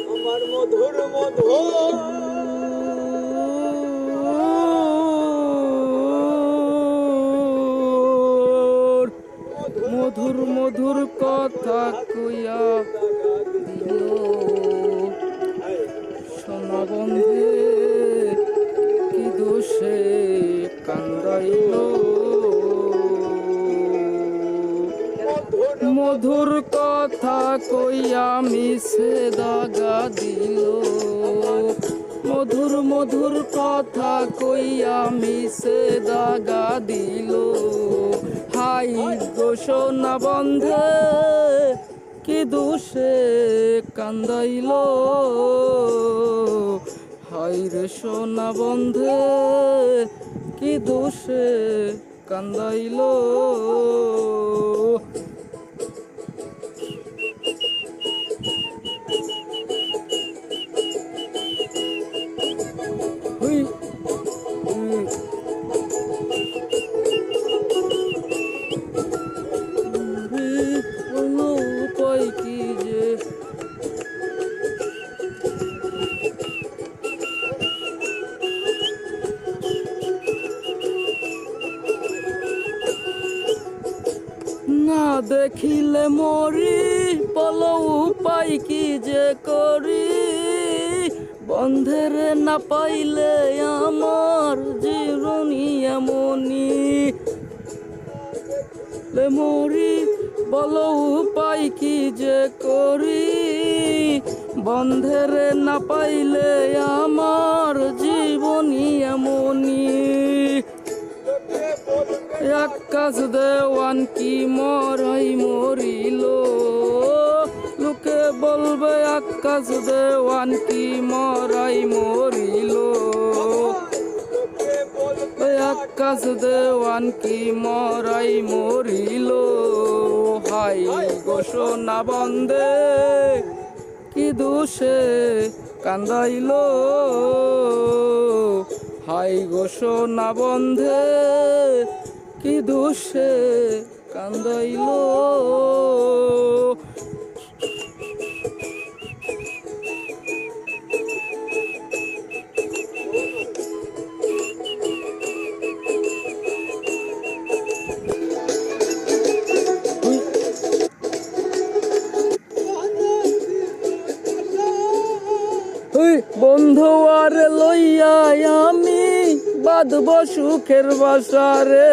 আমার মধুর মধুর মধুর মধুর কথা কইয়া দিল সোনা বন্ধে কি দোষে কান্দাইল মধুর কথা কইয়া মিছে দাগা দিল মধুর মধুর কথা কইয়া মিছে দাগা দিল হাই গো সোনা বন্ধে কি দোষে কান্দাইল হাই রে সোনা বন্ধে কি দোষে কান্দাইল উপায় কি যে না দেখিলে মরি বলো উপায় কি যে করি বন্ধেরে না পাইলে আমার জীবনী এমনি মরি বলো উপায় কি যে করি বন্ধেরে না পাইলে আমার জীবনী এমনি আকাশ দেওয়ান কি মরাই মরিল লোকে বলবে আকাশ দেওয়ান কি মরাই মরিল আকাশ দেওয়ান কি মরাই মরিল হাই গো সোনা বন্ধে কি দোষে কান্দাইল হাই গো সোনা বন্ধে কি দোষে কান্দাইল বন্ধু আর লইয়া আমি বাঁধব সুখের বাসারে।